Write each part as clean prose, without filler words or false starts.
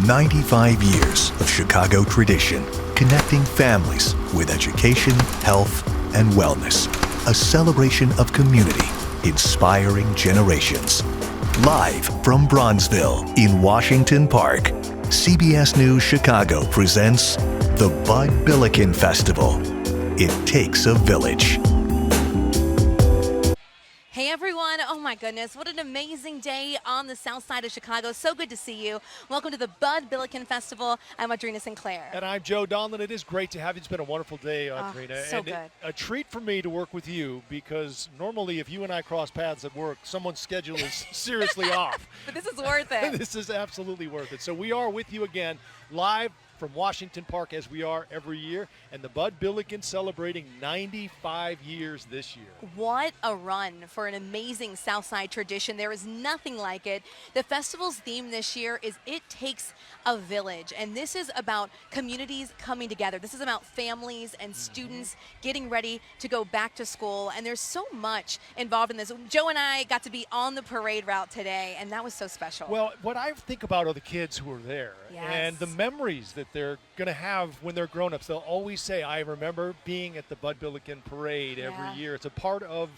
95 years of Chicago tradition, connecting families with education, health, and wellness. A celebration of community, inspiring generations. Live from Bronzeville in Washington Park, CBS News Chicago presents the Bud Billiken Festival. It takes a village. Hey everyone, oh my goodness, what an amazing day on the south side of Chicago. So good to see you. Welcome to the Bud Billiken Festival. I'm Audrina Sinclair. And I'm Joe Donlin. It is great to have you. It's been a wonderful day, Audrina. So good. A treat for me to work with you because normally if you and I cross paths at work, someone's schedule is seriously off. But this is worth it. This is absolutely worth it. So we are with you again, live from Washington Park as we are every year, and the Bud Billiken celebrating 95 years this year. What a run for an amazing Southside tradition. There is nothing like it. The festival's theme this year is It Takes a Village, and this is about communities coming together. This is about families and students getting ready to go back to school, and there's so much involved in this. Joe and I got to be on the parade route today, and that was so special. Well, what I think about are the kids who are there, and the memories that they're going to have when they're grown-ups. They'll always say, I remember being at the Bud Billiken parade every year. It's a part of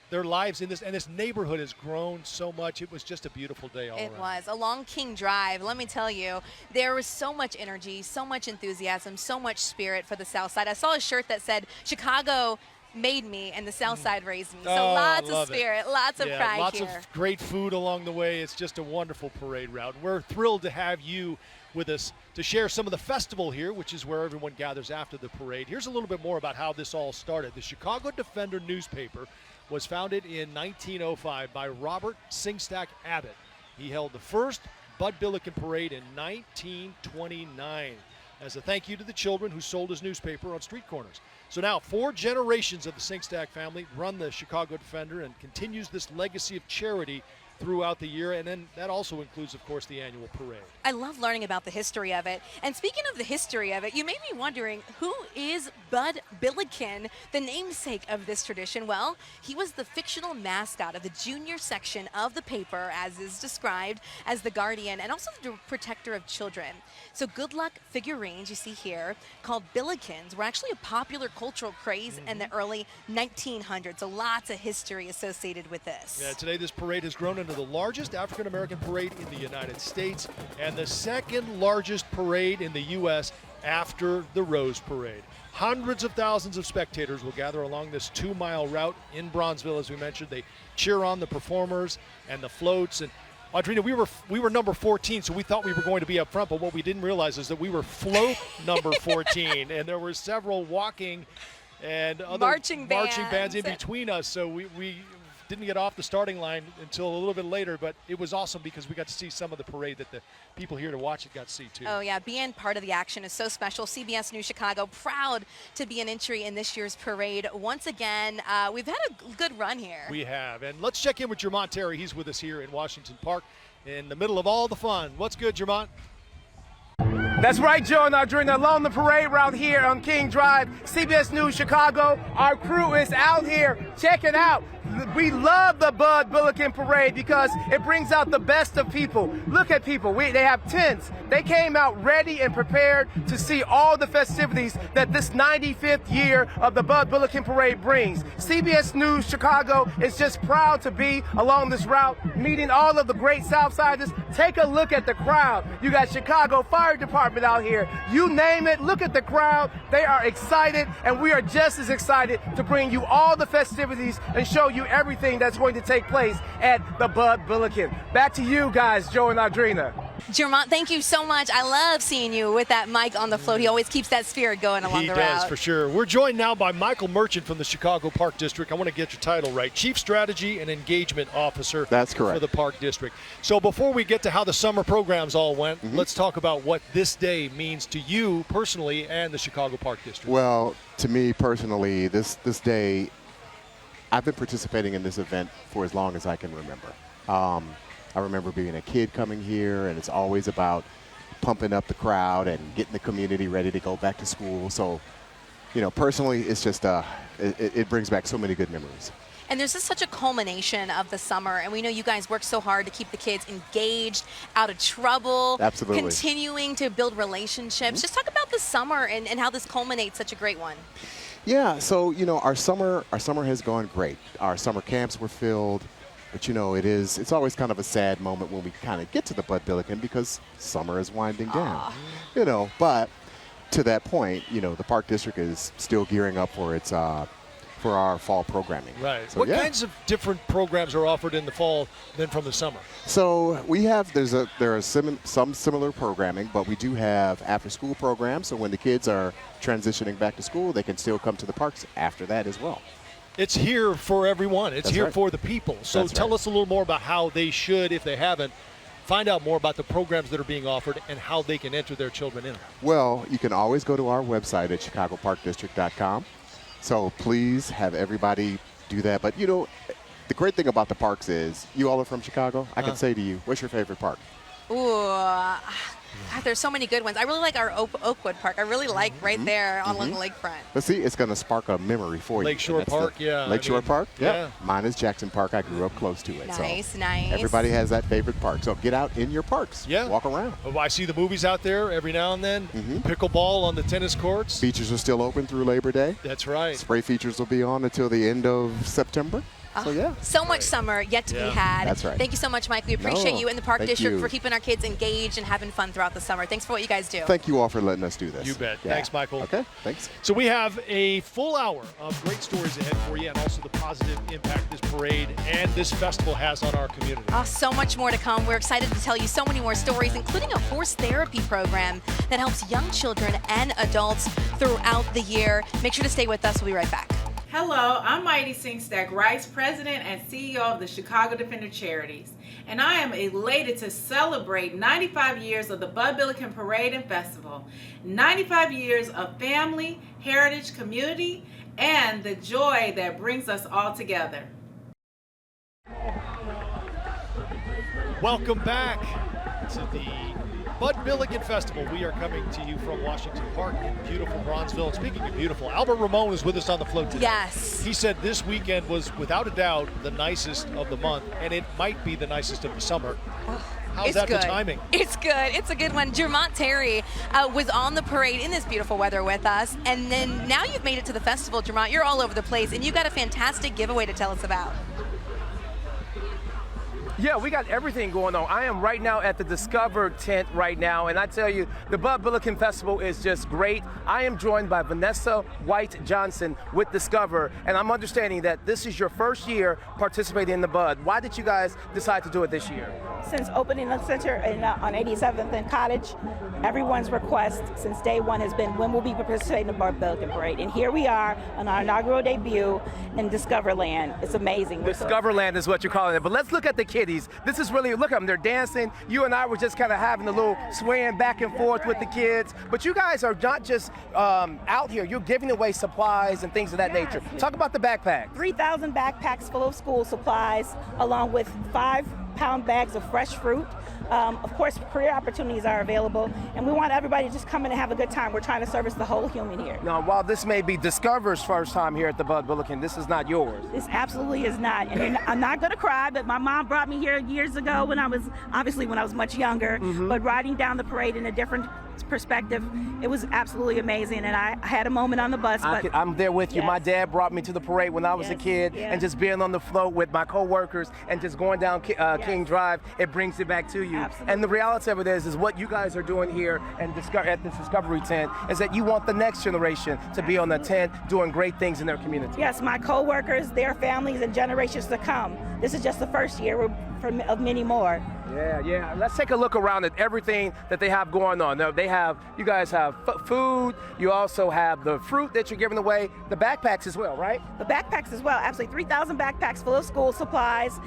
their lives in this, and this neighborhood has grown so much. It was just a beautiful day all around. It was. Along King Drive, let me tell you, there was so much energy, so much enthusiasm, so much spirit for the South Side. I saw a shirt that said, Chicago made me and the South Side raised me. So lots of spirit, lots of pride lots here. Lots of great food along the way. It's just a wonderful parade route. We're thrilled to have you with us to share some of the festival here, which is where everyone gathers after the parade. Here's a little bit more about how this all started. The Chicago Defender newspaper was founded in 1905 by Robert Singstack Abbott. He held the first Bud Billiken parade in 1929 as a thank you to the children who sold his newspaper on street corners. So now 4 generations of the Singstack family run the Chicago Defender and continues this legacy of charity throughout the year, and then that also includes, of course, the annual parade. I love learning about the history of it. And speaking of the history of it, you may be wondering, who is Bud Billiken, the namesake of this tradition? Well, he was the fictional mascot of the junior section of the paper, as is described as the guardian and also the protector of children. So good luck figurines you see here, called Billikens, were actually a popular cultural craze in the early 1900s. So lots of history associated with this. Yeah, today this parade has grown into the largest African-American parade in the United States and the second largest parade in the U.S. after the Rose Parade. Hundreds of thousands of spectators will gather along this 2-mile route in Bronzeville, as we mentioned. They cheer on the performers and the floats. And Audrina, we were number 14, so we thought we were going to be up front, but what we didn't realize is that we were float number 14, and there were several walking and other marching bands in between us, so we didn't get off the starting line until a little bit later, but it was awesome because we got to see some of the parade that the people here to watch it got to see too. Oh yeah, being part of the action is so special. CBS News Chicago proud to be an entry in this year's parade. Once again, we've had a good run here. We have, and let's check in with Jermont Terry. He's with us here in Washington Park in the middle of all the fun. What's good, Jermont? That's right, Joe and Audrina, along the parade route here on King Drive, CBS News Chicago. Our crew is out here. Check it out. We love the Bud Billiken Parade because it brings out the best of people. Look at people. They have tents. They came out ready and prepared to see all the festivities that this 95th year of the Bud Billiken Parade brings. CBS News Chicago is just proud to be along this route, meeting all of the great Southsiders. Take a look at the crowd. You got Chicago Fire Department out here. You name it. Look at the crowd. They are excited, and we are just as excited to bring you all the festivities and show you everything that's going to take place at the Bud Billiken. Back to you guys, Joe and Audrina. Jermont, thank you so much. I love seeing you with that mic on the float. He always keeps that spirit going along the route. He does, for sure. We're joined now by Michael Merchant from the Chicago Park District. I want to get your title right. Chief Strategy and Engagement Officer. That's correct. For the Park District. So before we get to how the summer programs all went, let's talk about what this day means to you personally and the Chicago Park District. Well, to me personally, this day, I've been participating in this event for as long as I can remember. I remember being a kid coming here, and it's always about pumping up the crowd and getting the community ready to go back to school. So, you know, personally, it's just, it brings back so many good memories. And there's just such a culmination of the summer, and we know you guys work so hard to keep the kids engaged, out of trouble, Absolutely. continuing to build relationships. Just talk about the summer and how this culminates such a great one. Yeah, so our summer has gone great. Our summer camps were filled, but it's always kind of a sad moment when we kind of get to the Bud Billiken because summer is winding down. But to that point, the Park District is still gearing up for its for our fall programming. Right. So, what kinds of different programs are offered in the fall than from the summer? So we have there are some similar programming, but we do have after-school programs. So when the kids are transitioning back to school, they can still come to the parks after that as well. It's here for everyone. It's That's here right. for the people. So That's tell right. us a little more about how they should, if they haven't, find out more about the programs that are being offered and how they can enter their children in. Well, you can always go to our website at chicagoparkdistrict.com. So please have everybody do that. But the great thing about the parks is you all are from Chicago. I can say to you, what's your favorite park? Ooh, God, there's so many good ones. I really like our Oakwood Park. I really like right there along the lakefront. But see, it's going to spark a memory for you. Lakeshore And that's Park, yeah. Lakeshore Park? Yeah. Mine is Jackson Park. I grew up close to it. Nice, so nice. Everybody has that favorite park. So get out in your parks. Yeah. Walk around. Oh, I see the movies out there every now and then. Pickleball on the tennis courts. Features are still open through Labor Day. That's right. Spray features will be on until the end of September. So yeah. So much summer yet to be had. That's right. Thank you so much, Mike. We appreciate you and the Park thank District you. for keeping our kids engaged and having fun throughout the summer. Thanks for what you guys do. Thank you all for letting us do this. You bet. Yeah. Thanks, Michael. Okay, thanks. So we have a full hour of great stories ahead for you and also the positive impact this parade and this festival has on our community. Oh, so much more to come. We're excited to tell you so many more stories, including a horse therapy program that helps young children and adults throughout the year. Make sure to stay with us. We'll be right back. Hello, I'm Mighty Singstack Rice, President and CEO of the Chicago Defender Charities, and I am elated to celebrate 95 years of the Bud Billiken Parade and Festival, 95 years of family, heritage, community, and the joy that brings us all together. Welcome back to the Bud Billiken Festival. We are coming to you from Washington Park in beautiful Bronzeville. And speaking of beautiful, Albert Ramon is with us on the float today. Yes. He said this weekend was without a doubt the nicest of the month, and it might be the nicest of the summer. How's It's that good. for timing? It's good. It's a good one. Jermont Terry was on the parade in this beautiful weather with us, and then now you've made it to the festival, Jermont. You're all over the place, and you've got a fantastic giveaway to tell us about. Yeah, we got everything going on. I am right now at the Discover tent right now, and I tell you, the Bud Billiken Festival is just great. I am joined by Vanessa White Johnson with Discover, and I'm understanding that this is your first year participating in the Bud. Why did you guys decide to do it this year? Since opening the center on 87th and Cottage, everyone's request since day one has been when will we participate in the Bud Billiken Parade? And here we are on our inaugural debut in Discoverland. It's amazing. Discoverland is what you're calling it. But let's look at the kiddies. This is really, look at them, they're dancing. You and I were just kind of having a little swaying back and forth with the kids. But you guys are not just out here, you're giving away supplies and things of that nature. Talk about the backpack. 3,000 backpacks full of school supplies, along with 5-pound bags of fresh fruit. Of course, career opportunities are available, and we want everybody to just come in and have a good time. We're trying to service the whole human here. Now, while this may be Discover's first time here at the Bud Billiken, this is not yours. This absolutely is not. And I'm not going to cry, but my mom brought me here years ago when I was much younger. But riding down the parade in a different perspective, it was absolutely amazing. And I had a moment on the bus. But I'm there with you. Yes. My dad brought me to the parade when I was a kid, and just being on the float with my coworkers and just going down King Drive, it brings it back to you. Absolutely. And the reality of it is what you guys are doing here and at this Discovery tent is that you want the next generation to be on the tent doing great things in their community. Yes, my coworkers, their families, and generations to come. This is just the first year of many more. Yeah. Let's take a look around at everything that they have going on. Now, you guys have food. You also have the fruit that you're giving away. The backpacks as well, right? The backpacks as well, absolutely. 3,000 backpacks full of school supplies.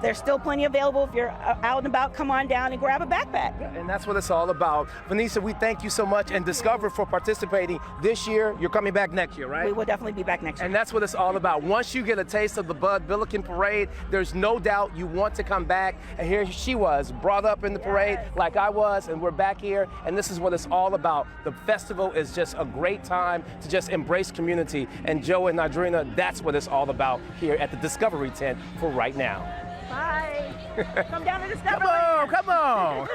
There's still plenty available. If you're out and about, come on down and grab a backpack. And that's what it's all about. Vanessa, we thank you so much, and Discover for participating this year. You're coming back next year, right? We will definitely be back next year. And that's what it's all about. Once you get a taste of the Bud Billiken Parade, there's no doubt you want to come back, and here she was, brought up in the parade like I was, and we're back here, and this is what it's all about. The festival is just a great time to just embrace community, and Joe and Nadrina, that's what it's all about here at the Discovery Tent for right now. Bye. Come down to Discovery. Come on.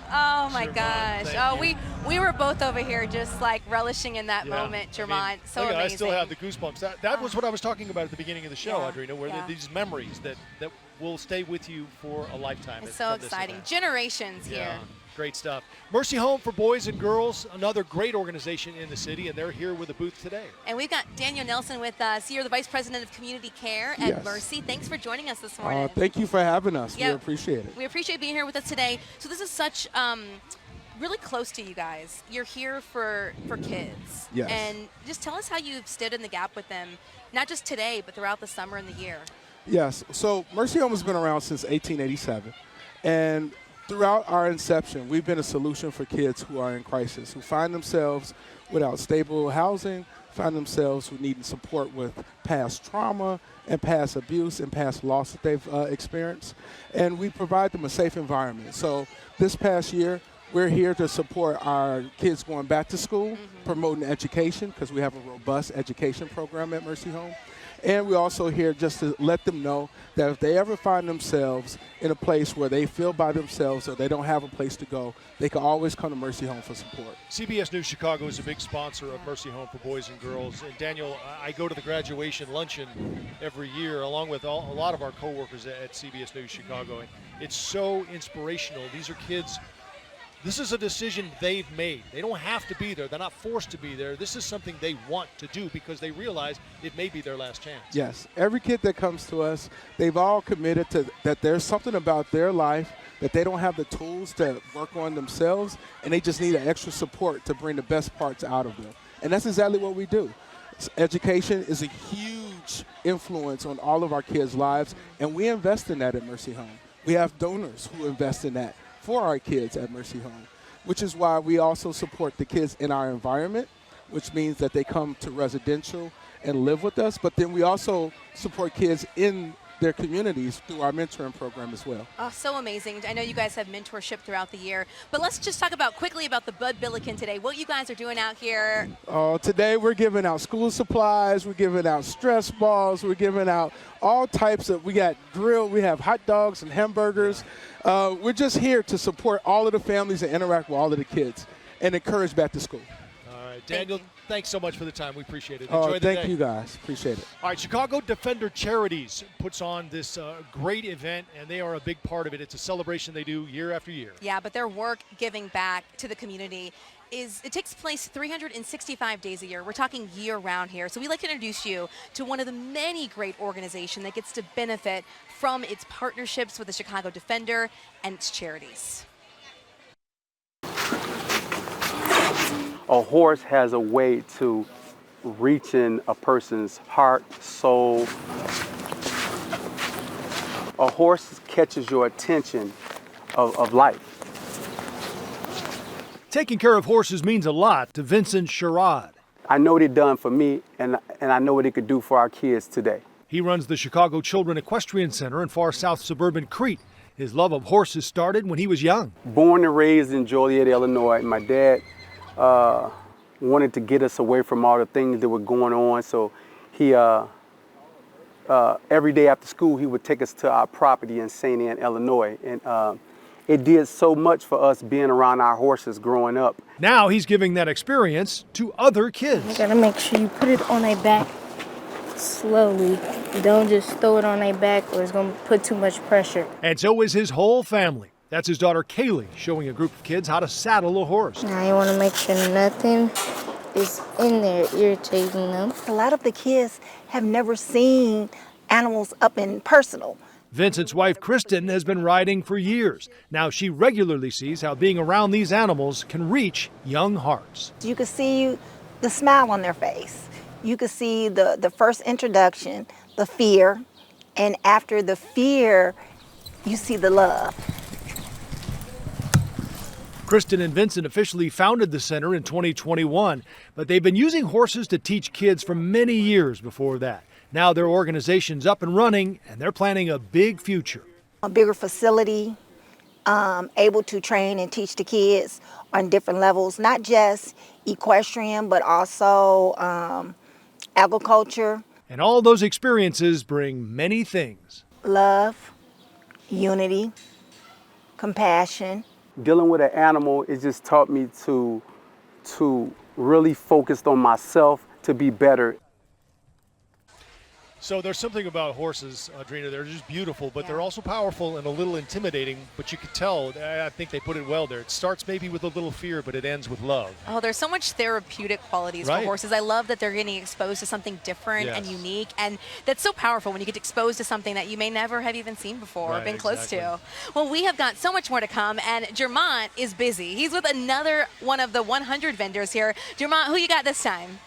Oh my gosh. Oh, we were both over here just like relishing in that moment, Jermont. I mean, So look, amazing. I still have the goosebumps. That was what I was talking about at the beginning of the show, Audrina, where these memories that will stay with you for a lifetime. It's so exciting. Generations here. Great stuff. Mercy Home for Boys and Girls, another great organization in the city, and they're here with a booth today. And we've got Daniel Nelson with us. You're the Vice President of Community Care at Mercy. Thanks for joining us this morning. Thank you for having us. We appreciate it. We appreciate being here with us today. So this is such really close to you guys. You're here for kids. Yes. And just tell us how you've stood in the gap with them, not just today, but throughout the summer and the year. Yes. So Mercy Home has been around since 1887. And throughout our inception, we've been a solution for kids who are in crisis, who find themselves without stable housing, find themselves who need support with past trauma and past abuse and past loss that they've experienced. And we provide them a safe environment. So this past year, we're here to support our kids going back to school, promoting education, because we have a robust education program at Mercy Home. And we're also here just to let them know that if they ever find themselves in a place where they feel by themselves or they don't have a place to go, they can always come to Mercy Home for support. CBS News Chicago is a big sponsor of Mercy Home for Boys and Girls. And Daniel, I go to the graduation luncheon every year along with a lot of our coworkers at CBS News Chicago. And it's so inspirational. These are kids. This is a decision they've made. They don't have to be there. They're not forced to be there. This is something they want to do because they realize it may be their last chance. Yes. Every kid that comes to us, they've all committed to that there's something about their life that they don't have the tools to work on themselves, and they just need an extra support to bring the best parts out of them. And that's exactly what we do. Education is a huge influence on all of our kids' lives, and we invest in that at Mercy Home. We have donors who invest in that for our kids at Mercy Home, which is why we also support the kids in our environment, which means that they come to residential and live with us, but then we also support kids in their communities through our mentoring program as well. Oh, so amazing. I know you guys have mentorship throughout the year, but let's just talk quickly about the Bud Billiken today, what you guys are doing out here. Today we're giving out school supplies, we're giving out stress balls, we're giving out all types of, we got grilled, we have hot dogs and hamburgers. We're just here to support all of the families and interact with all of the kids and encourage back to school. All right, Daniel, thanks so much for the time. We appreciate it. Enjoy the day. Thank you guys. Appreciate it. All right, Chicago Defender Charities puts on this great event, and they are a big part of it. It's a celebration they do year after year. Yeah, but their work giving back to the community it takes place 365 days a year. We're talking year-round here. So we'd like to introduce you to one of the many great organizations that gets to benefit from its partnerships with the Chicago Defender and its charities. A horse has a way to reach in a person's heart, soul. A horse catches your attention of life. Taking care of horses means a lot to Vincent Sherrod. I know what it done for me, and I know what it could do for our kids today. He runs the Chicago Children Equestrian Center in far south suburban Crete. His love of horses started when he was young. Born and raised in Joliet, Illinois, my dad wanted to get us away from all the things that were going on, so he every day after school he would take us to our property in St. Anne, Illinois, and it did so much for us being around our horses growing up. Now he's giving that experience to other kids. You gotta make sure you put it on their back slowly. You don't just throw it on their back or it's gonna put too much pressure. And so is his whole family. That's his daughter Kaylee showing a group of kids how to saddle a horse. Now you wanna make sure nothing is in there irritating them. A lot of the kids have never seen animals up in personal. Vincent's wife, Kristen, has been riding for years. Now she regularly sees how being around these animals can reach young hearts. You can see the smile on their face. You can see the first introduction, the fear, and after the fear, you see the love. Kristen and Vincent officially founded the center in 2021, but they've been using horses to teach kids for many years before that. Now their organization's up and running, and they're planning a big future. A bigger facility, able to train and teach the kids on different levels, not just equestrian, but also agriculture. And all those experiences bring many things. Love, unity, compassion. Dealing with an animal, it just taught me to really focus on myself to be better. So there's something about horses, Audrina, they're just beautiful, but they're also powerful and a little intimidating, but you could tell, I think they put it well there. It starts maybe with a little fear, but it ends with love. Oh, there's so much therapeutic qualities for horses. I love that they're getting exposed to something different and unique, and that's so powerful when you get exposed to something that you may never have even seen before or been close to. Well, we have got so much more to come, and Jermont is busy. He's with another one of the 100 vendors here. Jermont, who you got this time?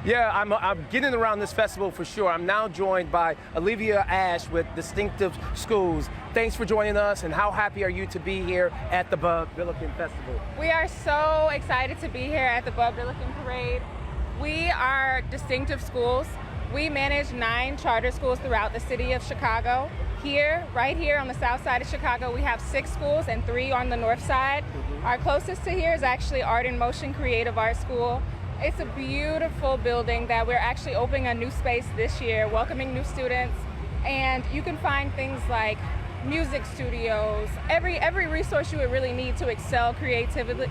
Yeah, I'm getting around this festival for sure. I'm now joined by Olivia Ash with Distinctive Schools. Thanks for joining us, and how happy are you to be here at the Bud Billiken Festival? We are so excited to be here at the Bud Billiken Parade. We are Distinctive Schools. We manage 9 charter schools throughout the city of Chicago. Here, right here on the south side of Chicago, we have 6 schools and 3 on the north side. Our closest to here is actually Art in Motion Creative Art School. It's a beautiful building that we're actually opening a new space this year, welcoming new students. And you can find things like music studios, every resource you would really need to excel creatively.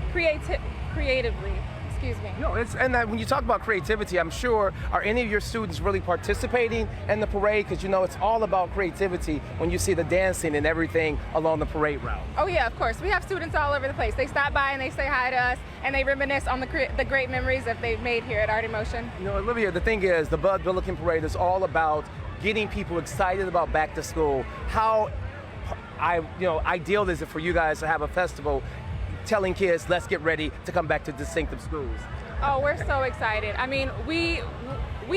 Excuse me. No, and when you talk about creativity, I'm sure, are any of your students really participating in the parade? Because you know it's all about creativity when you see the dancing and everything along the parade route. Oh yeah, of course. We have students all over the place. They stop by and they say hi to us, and they reminisce on the great memories that they've made here at Art in Motion. You know, Olivia, the thing is, the Bud Billiken Parade is all about getting people excited about back to school. How ideal is it for you guys to have a festival telling kids, let's get ready to come back to Distinctive Schools? Oh, we're so excited. I mean, we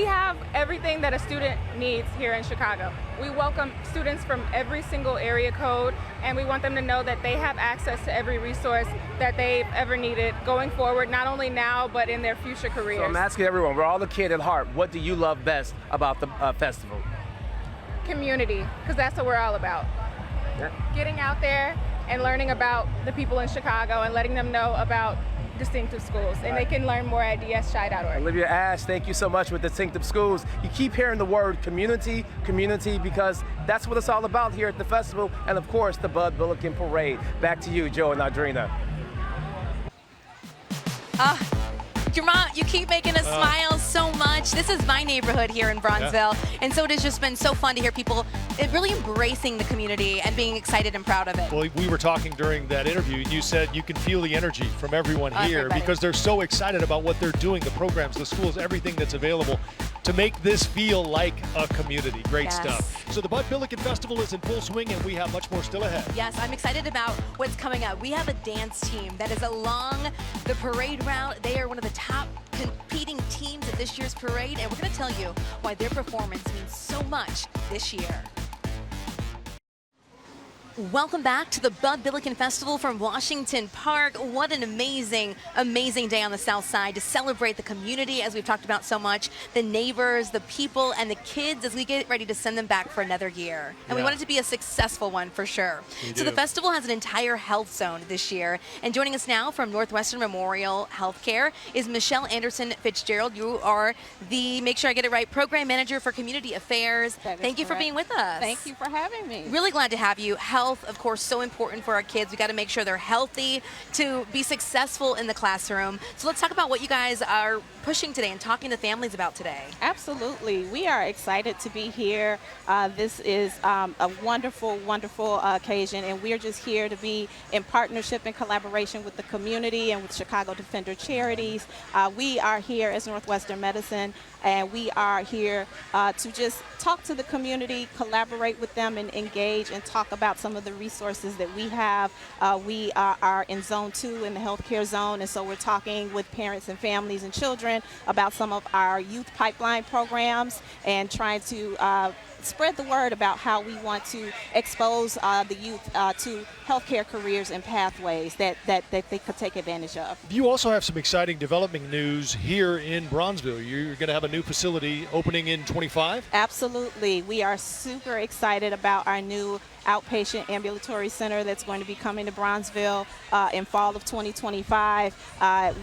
have everything that a student needs here in Chicago. We welcome students from every single area code, and we want them to know that they have access to every resource that they've ever needed going forward, not only now, but in their future careers. So I'm asking everyone, we're all a kid at heart, what do you love best about the festival? Community, because that's what we're all about. Yeah. Getting out there and learning about the people in Chicago and letting them know about Distinctive Schools, and they can learn more at dschi.org. Olivia Ash, thank you so much with Distinctive Schools. You keep hearing the word community, because that's what it's all about here at the festival, and of course the Bud Billiken Parade. Back to you, Joe and Audrina. Jermont, you keep making us smile so much. This is my neighborhood here in Bronzeville, and so it has just been so fun to hear people really embracing the community and being excited and proud of it. Well, we were talking during that interview, and you said you can feel the energy from everyone here because they're so excited about what they're doing, the programs, the schools, everything that's available to make this feel like a community. Great stuff. So the Bud Billiken Festival is in full swing, and we have much more still ahead. Yes, I'm excited about what's coming up. We have a dance team that is along the parade route. They are one of the top competing teams at this year's parade, and we're going to tell you why their performance means so much this year. Welcome back to the Bud Billiken Festival from Washington Park. What an amazing, amazing day on the South Side to celebrate the community, as we've talked about so much, the neighbors, the people, and the kids as we get ready to send them back for another year. And we want it to be a successful one for sure. So the festival has an entire health zone this year. And joining us now from Northwestern Memorial Healthcare is Michelle Anderson Fitzgerald. You are the, make sure I get it right, Program Manager for Community Affairs. Thank you for being with us. Thank you for having me. Really glad to have you. Health, of course, so important for our kids. We got to make sure they're healthy to be successful in the classroom. So let's talk about what you guys are pushing today and talking to families about today. Absolutely. We are excited to be here. This is a wonderful, wonderful occasion, and we're just here to be in partnership and collaboration with the community and with Chicago Defender Charities. We are here as Northwestern Medicine, and we are here to just talk to the community, collaborate with them, and engage and talk about some of the resources that we have. We are in Zone 2 in the healthcare zone, and so we're talking with parents and families and children about some of our youth pipeline programs and trying to spread the word about how we want to expose the youth to healthcare careers and pathways that they could take advantage of. You also have some exciting developing news here in Bronzeville. You're going to have a new facility opening in 25? Absolutely. We are super excited about our new outpatient ambulatory center that's going to be coming to Bronzeville in fall of 2025.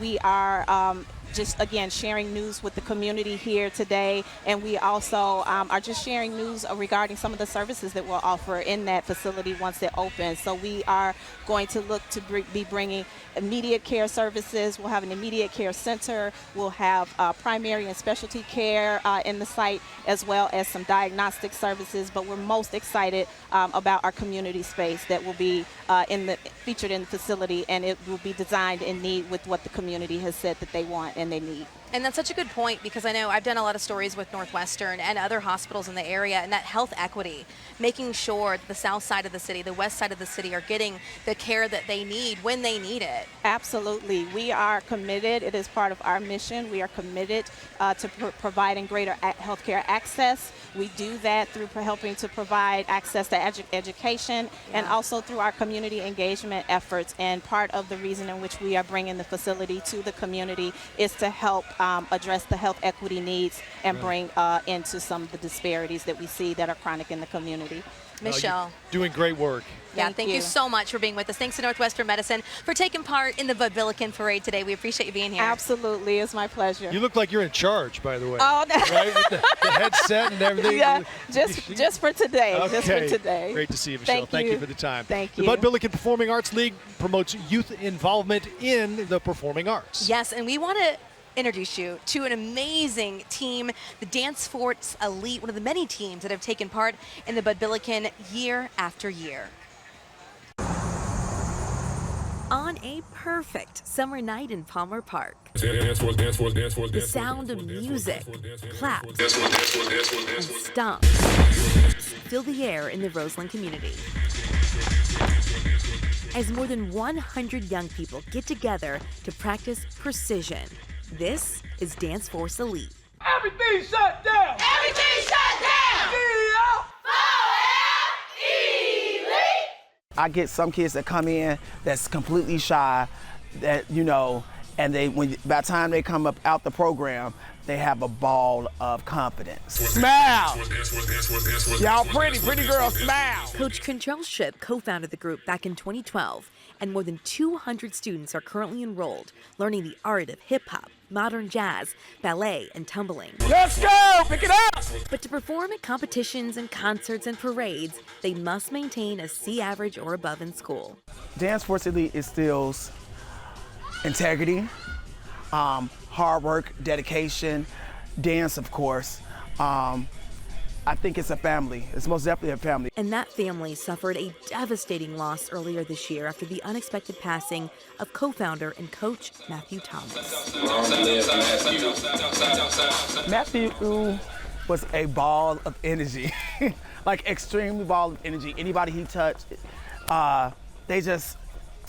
We are just, again, sharing news with the community here today, and we also are just sharing news regarding some of the services that we'll offer in that facility once it opens. So we are going to look to be bringing immediate care services. We'll have an immediate care center. We'll have primary and specialty care in the site, as well as some diagnostic services. But we're most excited about our community space that will be featured in the facility, and it will be designed in need with what the community has said that they want and they need. And that's such a good point, because I know I've done a lot of stories with Northwestern and other hospitals in the area, and that health equity, making sure that the south side of the city, the west side of the city are getting the care that they need when they need it. Absolutely. We are committed. It is part of our mission. We are committed to providing greater healthcare access. We do that through helping to provide access to education and also through our community engagement efforts. And part of the reason in which we are bringing the facility to the community is to help address the health equity needs and bring into some of the disparities that we see that are chronic in the community. Michelle. Doing great work. Yeah, thank you so much for being with us. Thanks to Northwestern Medicine for taking part in the Bud Billiken Parade today. We appreciate you being here. Absolutely. It's my pleasure. You look like you're in charge, by the way. Oh, right? With the headset and everything. Yeah, just for today. Okay. Just for today. Great to see you, Michelle. Thank you for the time. Thank you. The Bud Billiken Performing Arts League promotes youth involvement in the performing arts. Yes, and we want to introduce you to an amazing team, the Dance Force Elite, one of the many teams that have taken part in the Bud Billiken year after year. On a perfect summer night in Palmer Park, the sound of music, claps, and stomps fill the air in the Roseland community, as more than 100 young people get together to practice precision. This is Dance Force Elite. Everything shut down! Everything shut down! Elite! I get some kids that come in that's completely shy, that and by the time they come up out the program, they have a ball of confidence. Smile! Y'all pretty girls, smile! Coach Contrell Shipp co-founded the group back in 2012, and more than 200 students are currently enrolled, learning the art of hip-hop, modern jazz, ballet, and tumbling. Let's go! Pick it up! But to perform at competitions and concerts and parades, they must maintain a C average or above in school. Dance Force Elite instills integrity, hard work, dedication, dance, of course. I think it's a family. It's most definitely a family. And that family suffered a devastating loss earlier this year after the unexpected passing of co-founder and coach Matthew Thomas. Matthew was a ball of energy, like extremely ball of energy. Anybody he touched,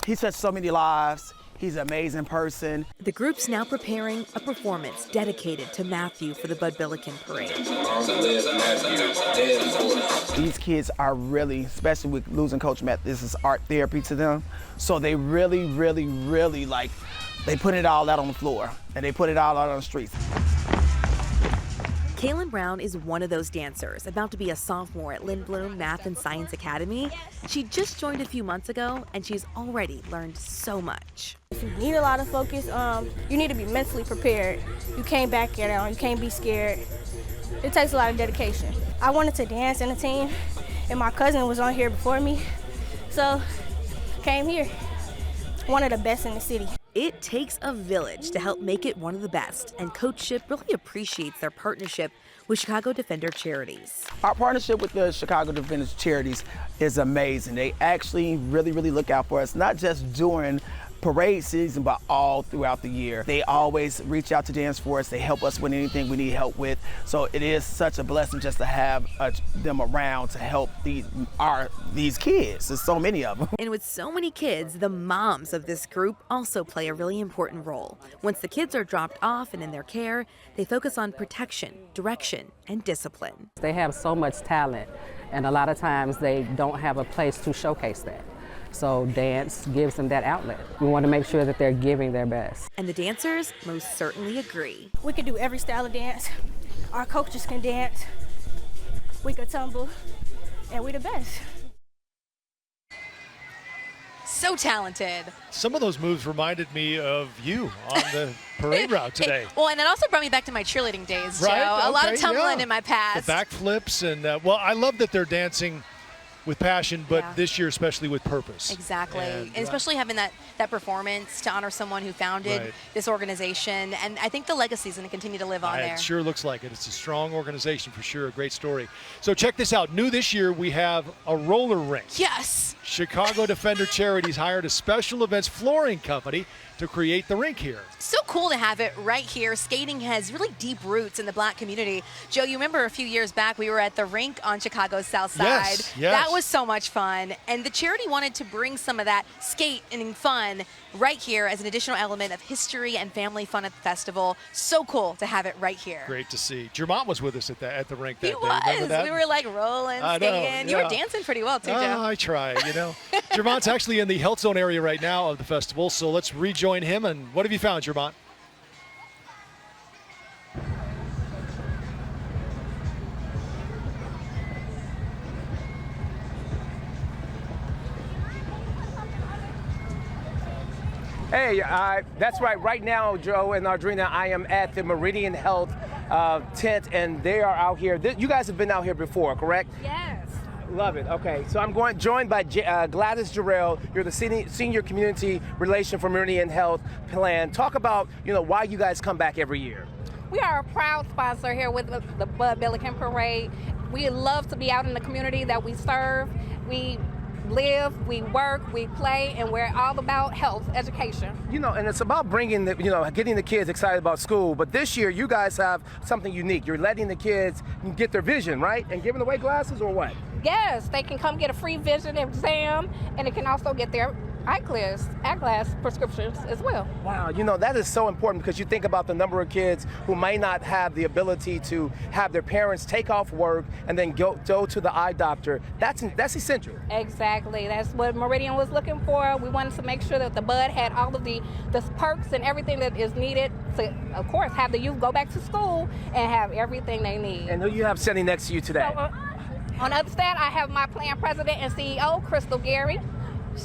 he touched so many lives. He's an amazing person. The group's now preparing a performance dedicated to Matthew for the Bud Billiken Parade. These kids are really, especially with losing Coach Matt, this is art therapy to them. So they really, really, really they put it all out on the floor and they put it all out on the streets. Kaylin Brown is one of those dancers, about to be a sophomore at Lindblom Math and Science Academy. She just joined a few months ago, and she's already learned so much. If you need a lot of focus, you need to be mentally prepared. You can't back it down, you can't be scared. It takes a lot of dedication. I wanted to dance in a team, and my cousin was on here before me, so came here. One of the best in the city. It takes a village to help make it one of the best, and Coach Shipp really appreciates their partnership with Chicago Defender Charities. Our partnership with the Chicago Defender Charities is amazing. They actually really, really look out for us, not just during parade season, but all throughout the year. They always reach out to Dance Force. They help us with anything we need help with. So it is such a blessing just to have them around to help these kids. There's so many of them. And with so many kids, the moms of this group also play a really important role. Once the kids are dropped off and in their care, they focus on protection, direction, and discipline. They have so much talent, and a lot of times they don't have a place to showcase that. So dance gives them that outlet. We want to make sure that they're giving their best. And the dancers most certainly agree. We can do every style of dance. Our coaches can dance. We can tumble, and we're the best. So talented. Some of those moves reminded me of you on the parade route today. Well, and it also brought me back to my cheerleading days, Joe. Right? A lot of Okay, tumbling yeah. in my past. The backflips and, well, I love that they're dancing with passion, but this year especially with purpose. Exactly. And, And especially having that performance to honor someone who founded this organization. And I think the legacy is going to continue to live on there. It sure looks like it. It's a strong organization for sure. A great story. So check this out. New this year, we have a roller rink. Yes. Chicago Defender Charities hired a special events flooring company to create the rink here. So cool to have it right here. Skating has really deep roots in the Black community. Joe, you remember a few years back we were at the Rink on Chicago's South Side. Yes, yes. That was so much fun. And the charity wanted to bring some of that skate and fun right here as an additional element of history and family fun at the festival. So cool to have it right here. Great to see. Jermont was with us at the rink that He day. Remember was. that? We were like rolling, skating. You were dancing pretty well too, Joe. I try, you know. Jermont's actually in the Health Zone area right now of the festival, so let's rejoin him. And what have you found, Jermont? Hey, that's right. Right now, Joe and Audrina, I am at the Meridian Health tent, and they are out here. You guys have been out here before, correct? Yes. Love it. Okay, so I'm joined by Gladys Jarrell. You're the senior community relation for Meridian Health Plan. Talk about why you guys come back every year. We are a proud sponsor here with the Bud Billiken Parade. We love to be out in the community that we serve. We live, we work, we play, and we're all about health education. And it's about bringing getting the kids excited about school. But this year, you guys have something unique. You're letting the kids get their vision, right? And giving away glasses or what? Yes, they can come get a free vision exam, and they can also get their eyeglass prescriptions as well. Wow, that is so important because you think about the number of kids who may not have the ability to have their parents take off work and then go to the eye doctor. That's essential. Exactly. That's what Meridian was looking for. We wanted to make sure that the Bud had all of the perks and everything that is needed to, of course, have the youth go back to school and have everything they need. And who you have sitting next to you today? So, on the other side, I have my plan president and CEO, Crystal Gary.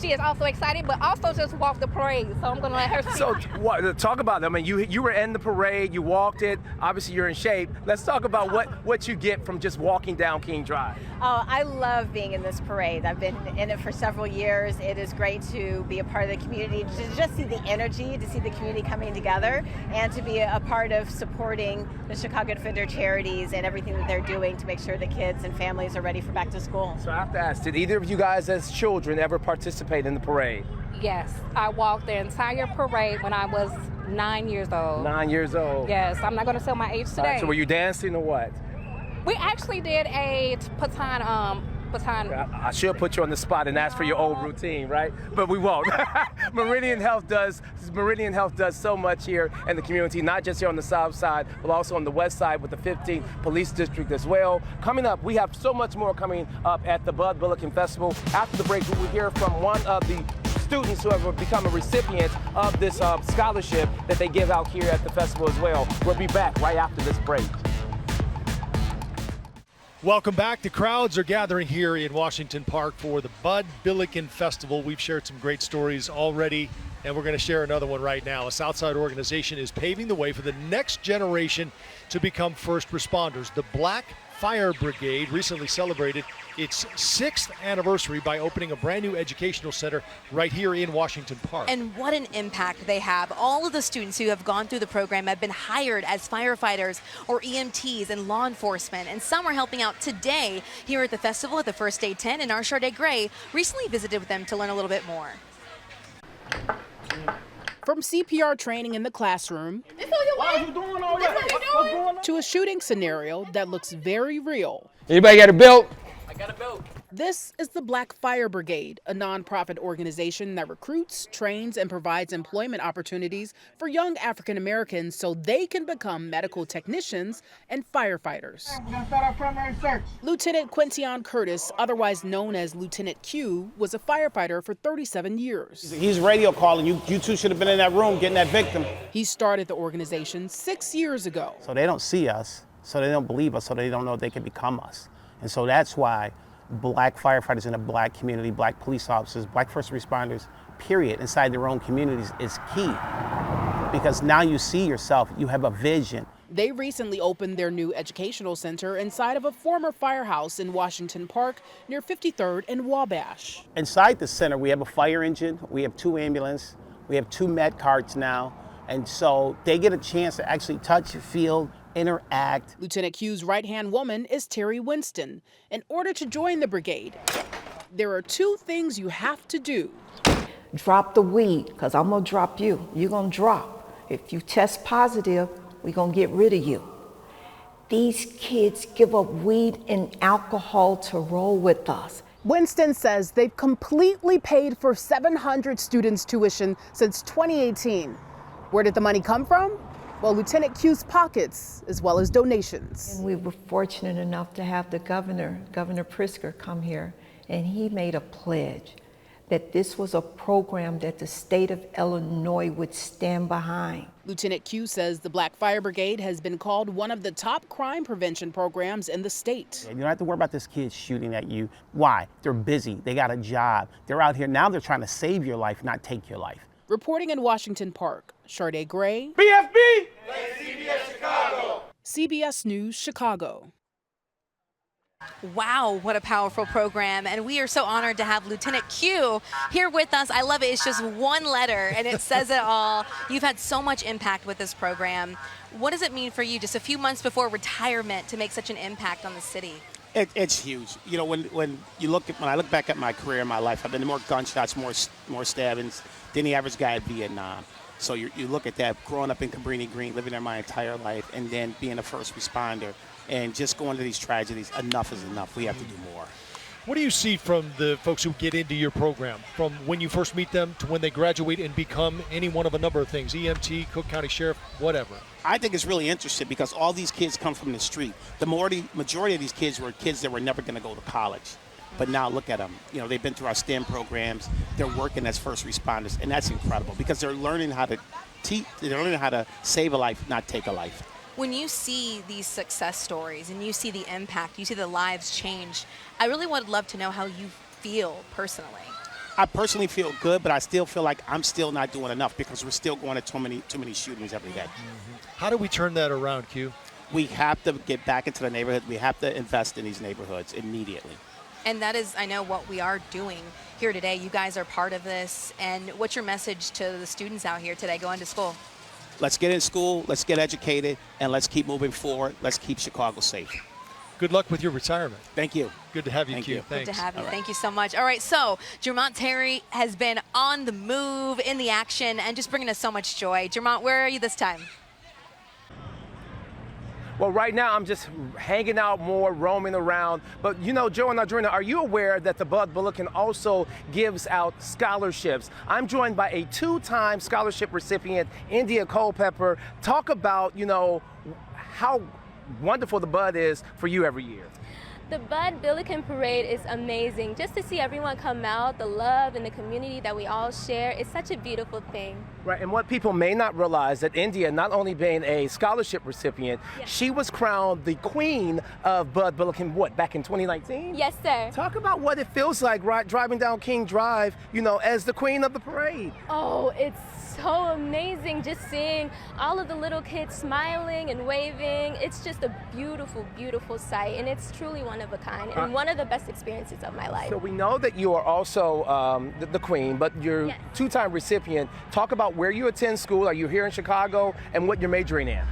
She is also excited, but also just walked the parade, so I'm going to let her speak. So talk about it. I mean, you were in the parade, you walked it. Obviously, you're in shape. Let's talk about what you get from just walking down King Drive. Oh, I love being in this parade. I've been in it for several years. It is great to be a part of the community, to just see the energy, to see the community coming together, and to be a part of supporting the Chicago Defender Charities and everything that they're doing to make sure the kids and families are ready for back to school. So I have to ask, did either of you guys as children ever participate in the parade? Yes, I walked the entire parade when I was 9 years old. 9 years old? Yes, I'm not going to tell my age today. So were you dancing or what? We actually did a baton. I should put you on the spot and ask for your old routine, right? But we won't. Meridian Health does so much here in the community, not just here on the south side, but also on the west side with the 15th Police District as well. Coming up, we have so much more coming up at the Bud Billiken Festival. After the break, we will hear from one of the students who have become a recipient of this scholarship that they give out here at the festival as well. We'll be back right after this break. Welcome back. The crowds are gathering here in Washington Park for the Bud Billiken Festival. We've shared some great stories already, and we're going to share another one right now. A Southside organization is paving the way for the next generation to become first responders. The Black Fire Brigade recently celebrated its 6th anniversary by opening a brand new educational center right here in Washington Park. And what an impact they have. All of the students who have gone through the program have been hired as firefighters or EMTs and law enforcement, and some are helping out today here at the festival at the First Aid Tent, and our Sharday Gray recently visited with them to learn a little bit more. From CPR training in the classroom to a shooting scenario that looks very real. Anybody got a belt? I got a belt. This is the Black Fire Brigade, a nonprofit organization that recruits, trains, and provides employment opportunities for young African Americans so they can become medical technicians and firefighters. We're gonna start our primary search. Lieutenant Quintion Curtis, otherwise known as Lieutenant Q, was a firefighter for 37 years. He's radio calling. You two should have been in that room getting that victim. He started the organization 6 years ago. So they don't see us, so they don't believe us, so they don't know they can become us. And so that's why Black firefighters in the Black community, Black police officers, Black first responders, period, inside their own communities is key. Because now you see yourself, you have a vision. They recently opened their new educational center inside of a former firehouse in Washington Park near 53rd and Wabash. Inside the center, we have a fire engine, we have 2 ambulances, we have 2 med carts now, and so they get a chance to actually touch, feel, interact. Lieutenant Q's right-hand woman is Terry Winston. In order to join the brigade, there are 2 things you have to do. Drop the weed, because I'm going to drop you. You're going to drop. If you test positive, we're going to get rid of you. These kids give up weed and alcohol to roll with us. Winston says they've completely paid for 700 students' tuition since 2018. Where did the money come from? Well, Lieutenant Q's pockets, as well as donations. And we were fortunate enough to have the Governor Pritzker, come here, and he made a pledge that this was a program that the state of Illinois would stand behind. Lieutenant Q says the Black Fire Brigade has been called one of the top crime prevention programs in the state. You don't have to worry about this kid shooting at you. Why? They're busy, they got a job. They're out here, now they're trying to save your life, not take your life. Reporting in Washington Park, Sharday Gray. BFB! CBS Chicago! CBS News, Chicago. Wow, what a powerful program. And we are so honored to have Lieutenant Q here with us. I love it. It's just one letter and it says it all. You've had so much impact with this program. What does it mean for you just a few months before retirement to make such an impact on the city? It's huge. You know, when I look back at my career and my life, I've been to more gunshots, more stabbings than the average guy at Vietnam. So you look at that, growing up in Cabrini Green, living there my entire life, and then being a first responder, and just going to these tragedies, enough is enough. We have to do more. What do you see from the folks who get into your program, from when you first meet them to when they graduate and become any one of a number of things, EMT, Cook County Sheriff, whatever? I think it's really interesting because all these kids come from the street. The majority of these kids were kids that were never going to go to college. But now look at them. You know, they've been through our STEM programs. They're working as first responders, and that's incredible because they're learning how to they're learning how to save a life, not take a life. When you see these success stories and you see the impact, you see the lives change, I really would love to know how you feel personally. I personally feel good, but I still feel like I'm still not doing enough because we're still going to too many shootings every day. How do we turn that around, Q? We have to get back into the neighborhood. We have to invest in these neighborhoods immediately. And that is, I know, what we are doing here today. You guys are part of this. And what's your message to the students out here today going to school? Let's get in school, let's get educated, and let's keep moving forward. Let's keep Chicago safe. Good luck with your retirement. Thank you. Good to have you, Thank Q. you. Thanks. Good to have you. All right. Thank you so much. All right, so Jermont Terry has been on the move, in the action, and just bringing us so much joy. Jermont, where are you this time? Well, right now I'm just hanging out more, roaming around. But you know, Joe and Audrina, are you aware that the Bud Billiken also gives out scholarships? I'm joined by a 2-time scholarship recipient, India Culpepper. Talk about, you know, how wonderful the Bud is for you every year. The Bud Billiken Parade is amazing. Just to see everyone come out, the love and the community that we all share, it's such a beautiful thing. Right, and what people may not realize that India, not only being a scholarship recipient, she was crowned the queen of Bud Billiken, back in 2019? Yes, sir. Talk about what it feels like driving down King Drive, you know, as the queen of the parade. Oh, it's so amazing just seeing all of the little kids smiling and waving. It's just a beautiful, beautiful sight, and it's truly one of a kind and one of the best experiences of my life. So we know that you are also the queen, but you're Yes. 2-time recipient. Talk about where you attend school. Are you here in Chicago, and what you're majoring in?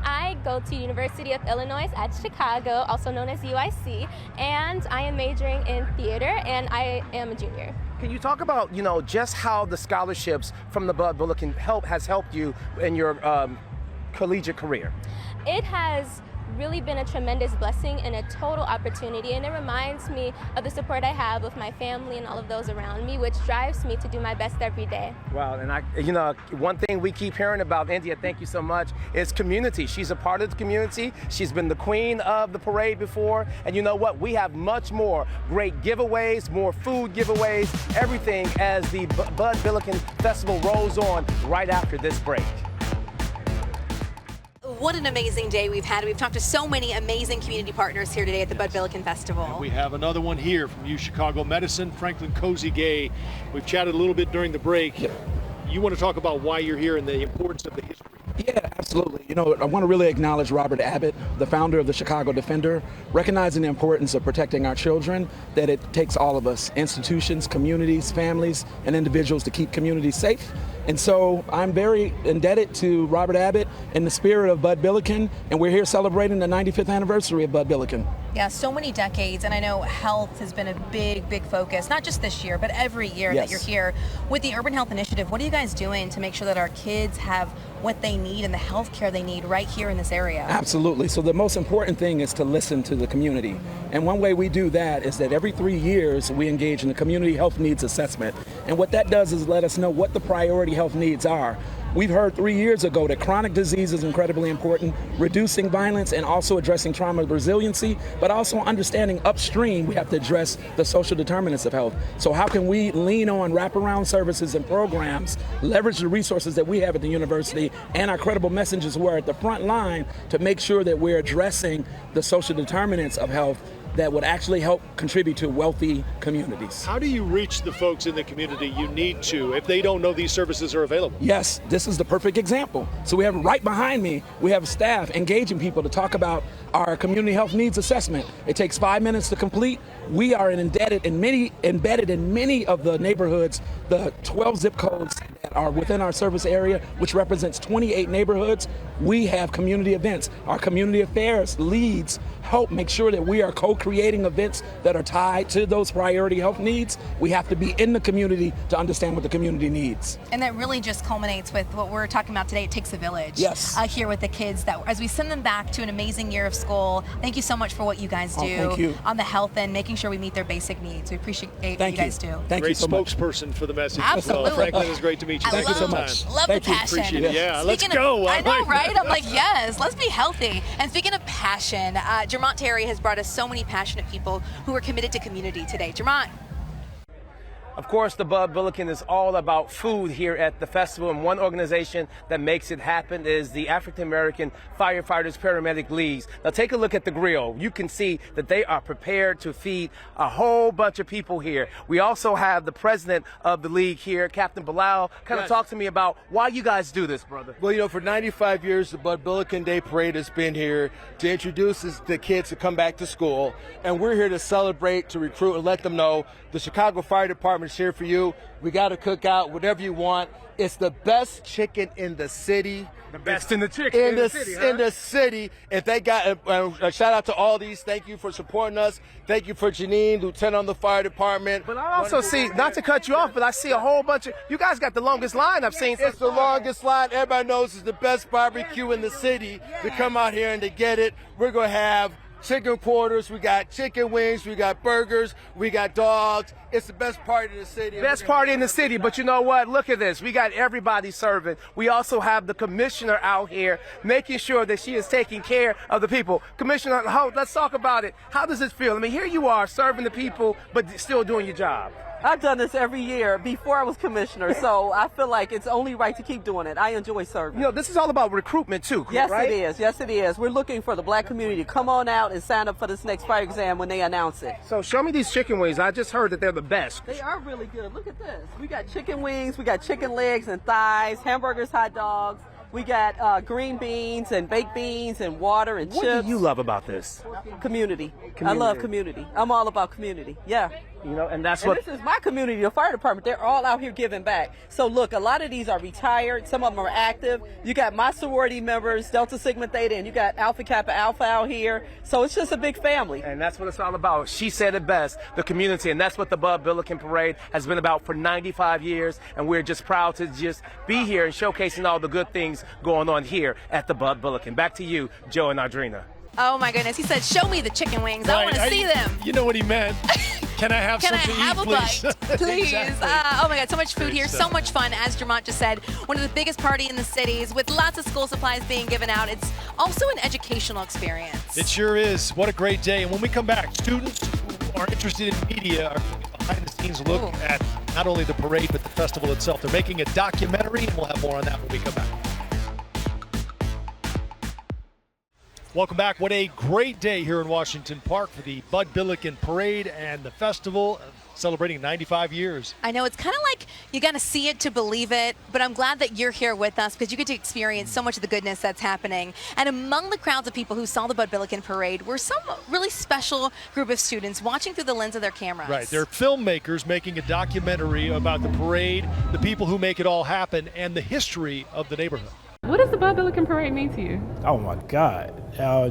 I go to University of Illinois at Chicago, also known as UIC, and I am majoring in theater, and I am a junior. Can you talk about, just how the scholarships from the Bud Billiken has helped you in your collegiate career? It has really been a tremendous blessing and a total opportunity, and it reminds me of the support I have with my family and all of those around me, which drives me to do my best every day. Wow, and one thing we keep hearing about India, thank you so much, is community. She's a part of the community. She's been the queen of the parade before, and you know what? We have much more great giveaways, more food giveaways, everything as the Bud Billiken Festival rolls on right after this break. What an amazing day we've had. We've talked to so many amazing community partners here today at the Bud Billiken Festival. And we have another one here from U Chicago Medicine, Franklin Cozy Gay. We've chatted a little bit during the break. You want to talk about why you're here and the importance of the history? Yeah, absolutely. I want to really acknowledge Robert Abbott, the founder of the Chicago Defender, recognizing the importance of protecting our children, that it takes all of us, institutions, communities, families, and individuals to keep communities safe. And so I'm very indebted to Robert Abbott in the spirit of Bud Billiken, and we're here celebrating the 95th anniversary of Bud Billiken. Yeah, so many decades, and I know health has been a big focus, not just this year, but every year that you're here. With the Urban Health Initiative, what are you guys doing to make sure that our kids have what they need and the health care they need right here in this area? Absolutely. So the most important thing is to listen to the community. And one way we do that is that every 3 years we engage in a community health needs assessment. And what that does is let us know what the priority health needs are. We've heard 3 years ago that chronic disease is incredibly important, reducing violence and also addressing trauma resiliency, but also understanding upstream we have to address the social determinants of health. So how can we lean on wraparound services and programs, leverage the resources that we have at the university and our credible messengers who are at the front line to make sure that we're addressing the social determinants of health that would actually help contribute to wealthy communities. How do you reach the folks in the community you need to if they don't know these services are available? Yes, this is the perfect example. So we have right behind me, we have staff engaging people to talk about our community health needs assessment. It takes 5 minutes to complete. We are embedded in many of the neighborhoods, the 12 zip codes that are within our service area, which represents 28 neighborhoods. We have community events. Our community affairs leads help make sure that we are co-creating events that are tied to those priority health needs. We have to be in the community to understand what the community needs. And that really just culminates with what we're talking about today. It takes a village. Yes. Here with the kids, that as we send them back to an amazing year of school. Thank you so much for what you guys do on the health and making sure we meet their basic needs. We appreciate what you guys do. Thank you so much. Great spokesperson for the message. Absolutely. Well, Franklin, it's great to meet you. Thank you so much. Love the passion. Appreciate it. Yeah, let's Speaking go. I know, right? I'm like, yes, let's be healthy. And speaking of passion, Jermont Terry has brought us so many passionate people who are committed to community today. Jermont. Of course, the Bud Billiken is all about food here at the festival, and one organization that makes it happen is the African American Firefighters Paramedic Leagues. Now take a look at the grill. You can see that they are prepared to feed a whole bunch of people here. We also have the president of the league here, Captain Bilal. Kind of talk to me about why you guys do this, brother. Well, for 95 years, the Bud Billiken Day Parade has been here to introduce the kids to come back to school, and we're here to celebrate, to recruit, and let them know the Chicago Fire Department is here for you. We got a cookout, whatever you want. It's the best chicken in the city. The best in the chicken in the city, huh? In the city. If they got a shout out to all these. Thank you for supporting us. Thank you for Janine, Lieutenant on the fire department. But I also see, not to cut you off, but I see a whole bunch of, you guys got the longest line I've seen. It's the longest line. Everybody knows it's the best barbecue in the city. To come out here and to get it. We're going to have chicken quarters, we got chicken wings, we got burgers, we got dogs. It's the best party in the city. Best party in the city, but you know what? Look at this. We got everybody serving. We also have the commissioner out here making sure that she is taking care of the people. Commissioner, let's talk about it. How does it feel? I mean, here you are serving the people, but still doing your job. I've done this every year before I was commissioner, so I feel like it's only right to keep doing it. I enjoy serving. This is all about recruitment too, yes, right? It is. Yes, it is. We're looking for the black community to come on out and sign up for this next fire exam when they announce it. So show me these chicken wings. I just heard that they're the best. They are really good. Look at this. We got chicken wings, we got chicken legs and thighs, hamburgers, hot dogs. We got green beans and baked beans and water and chips. What do you love about this? Community. I love community. I'm all about community. Yeah. You know, and that's And what. this is my community, the fire department. They're all out here giving back. So look, a lot of these are retired. Some of them are active. You got my sorority members, Delta Sigma Theta, and you got Alpha Kappa Alpha out here. So it's just a big family. And that's what it's all about. She said it best, the community, and that's what the Bud Billiken Parade has been about for 95 years, and we're just proud to just be here and showcasing all the good things going on here at the Bud Billiken. Back to you, Joe and Audrina. Oh my goodness, he said, show me the chicken wings. I want to see them. You know what he meant. Can I have Can I some to have eat, a please? bite, please? Exactly. Oh my God, so much food Great here, stuff. so much fun. As Jermont just said, one of the biggest party in the cities with lots of school supplies being given out. It's also an educational experience. It sure is. What a great day. And when we come back, students who are interested in media are doing a behind-the-scenes look at not only the parade, but the festival itself. They're making a documentary, and we'll have more on that when we come back. Welcome back. What a great day here in Washington Park for the Bud Billiken Parade and the festival celebrating 95 years. I know it's kind of like you got to see it to believe it, but I'm glad that you're here with us because you get to experience so much of the goodness that's happening. And among the crowds of people who saw the Bud Billiken Parade were some really special group of students watching through the lens of their cameras. Right. They're filmmakers making a documentary about the parade, the people who make it all happen, and the history of the neighborhood. What does the Bud Billiken Parade mean to you? Oh my God.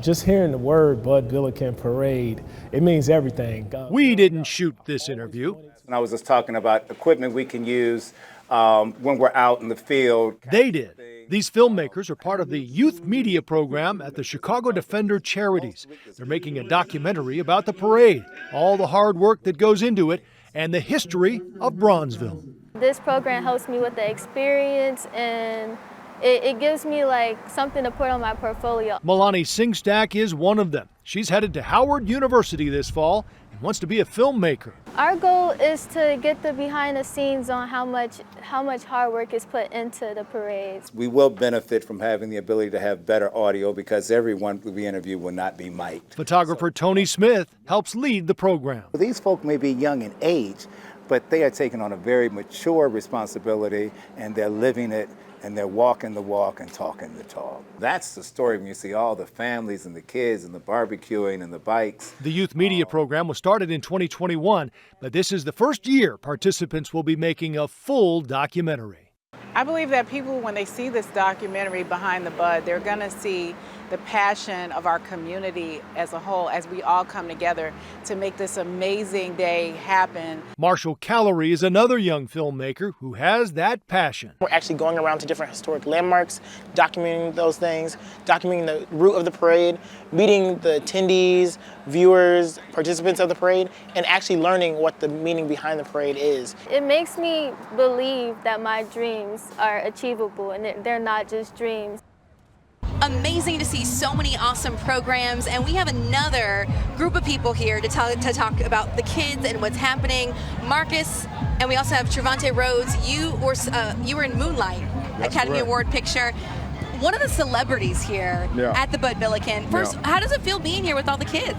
Just hearing the word Bud Billiken Parade, it means everything. We didn't shoot this interview. And I was just talking about equipment we can use when we're out in the field. They did. These filmmakers are part of the youth media program at the Chicago Defender Charities. They're making a documentary about the parade, all the hard work that goes into it, and the history of Bronzeville. This program helps me with the experience, and it gives me like something to put on my portfolio. Milani Singstack is one of them. She's headed to Howard University this fall and wants to be a filmmaker. Our goal is to get the behind the scenes on how much hard work is put into the parades. We will benefit from having the ability to have better audio because everyone we interview will not be mic'd. Photographer Tony Smith helps lead the program. These folk may be young in age, but they are taking on a very mature responsibility and they're living it. And they're walking the walk and talking the talk. That's the story when you see all the families and the kids and the barbecuing and the bikes. The youth media program was started in 2021, but this is the first year participants will be making a full documentary. I believe that people, when they see this documentary Behind the Bud, they're going to see the passion of our community as a whole as we all come together to make this amazing day happen. Marshall Callery is another young filmmaker who has that passion. We're actually going around to different historic landmarks, documenting those things, documenting the route of the parade, meeting the attendees, viewers, participants of the parade, and actually learning what the meaning behind the parade is. It makes me believe that my dreams are achievable and they're not just dreams. Amazing to see so many awesome programs, and we have another group of people here to talk about the kids and what's happening. Marcus, and we also have Trevante Rhodes. You were in Moonlight Academy Award picture. One of the celebrities here at the Bud Billiken. First, how does it feel being here with all the kids?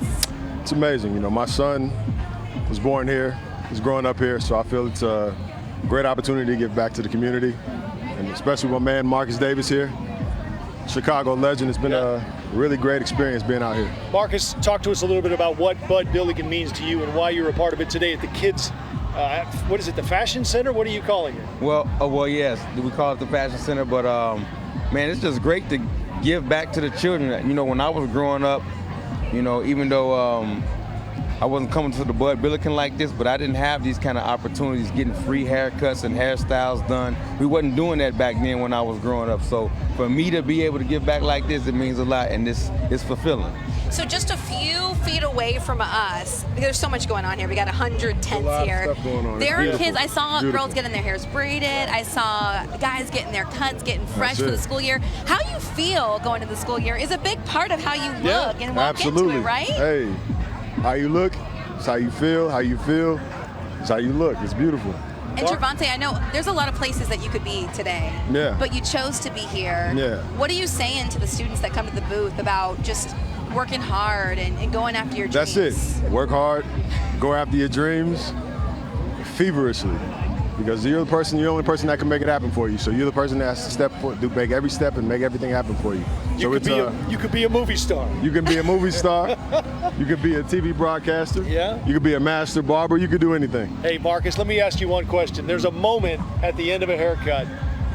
It's amazing. You know, my son was born here. He's growing up here, so I feel it's a great opportunity to give back to the community, and especially my man Marcus Davis here. Chicago legend. It's been a really great experience being out here. Marcus, talk to us a little bit about what Bud Billiken means to you and why you're a part of it today at the kids. What is it, the Fashion Center? What are you calling it? Well, yes, we call it the Fashion Center, but man, it's just great to give back to the children. You know, when I was growing up, you know, even though I wasn't coming to the Bud Billiken like this, but I didn't have these kind of opportunities, getting free haircuts and hairstyles done. We wasn't doing that back then when I was growing up. So for me to be able to give back like this, it means a lot, and this is fulfilling. So just a few feet away from us, there's so much going on here. We got 100 tents here. There are kids. I saw girls getting their hairs braided. I saw guys getting their cuts, getting fresh for the school year. How you feel going to the school year is a big part of how you look and walk into it, right? Hey. How you look, it's how you feel, it's how you look. It's beautiful. And Trevante, I know there's a lot of places that you could be today, but you chose to be here. What are you saying to the students that come to the booth about just working hard and going after your dreams? That's it. Work hard, go after your dreams feverishly. because you're the only person that can make it happen for you. So you're the person that has to make every step and make everything happen for you. You could be a movie star. You can be a movie star. You could be a TV broadcaster. Yeah. You could be a master barber. You could do anything. Hey, Marcus, let me ask you one question. There's a moment at the end of a haircut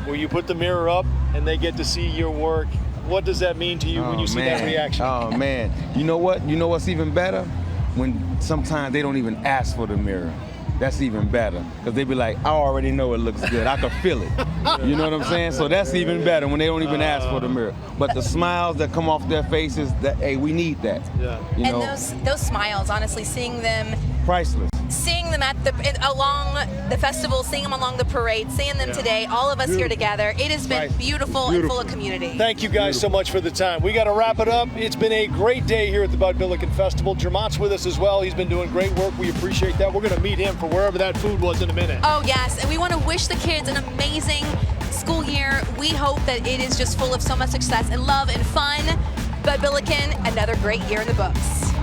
where you put the mirror up and they get to see your work. What does that mean to you when you see that reaction? Oh, man. You know what? You know what's even better? When sometimes they don't even ask for the mirror. That's even better, because they be like, I already know it looks good. I can feel it. You know what I'm saying? So that's even better when they don't even ask for the mirror. But the smiles that come off their faces, that hey, we need that. Yeah. You know? And those smiles, honestly, seeing them priceless. Seeing them along the festival, seeing them along the parade, seeing them today, all of us here together, it has been beautiful and full of community. Thank you guys so much for the time. We got to wrap it up. It's been a great day here at the Bud Billiken Festival. Jermont's with us as well. He's been doing great work. We appreciate that. We're going to meet him for wherever that food was in a minute. Oh, yes. And we want to wish the kids an amazing school year. We hope that it is just full of so much success and love and fun. Bud Billiken, another great year in the books.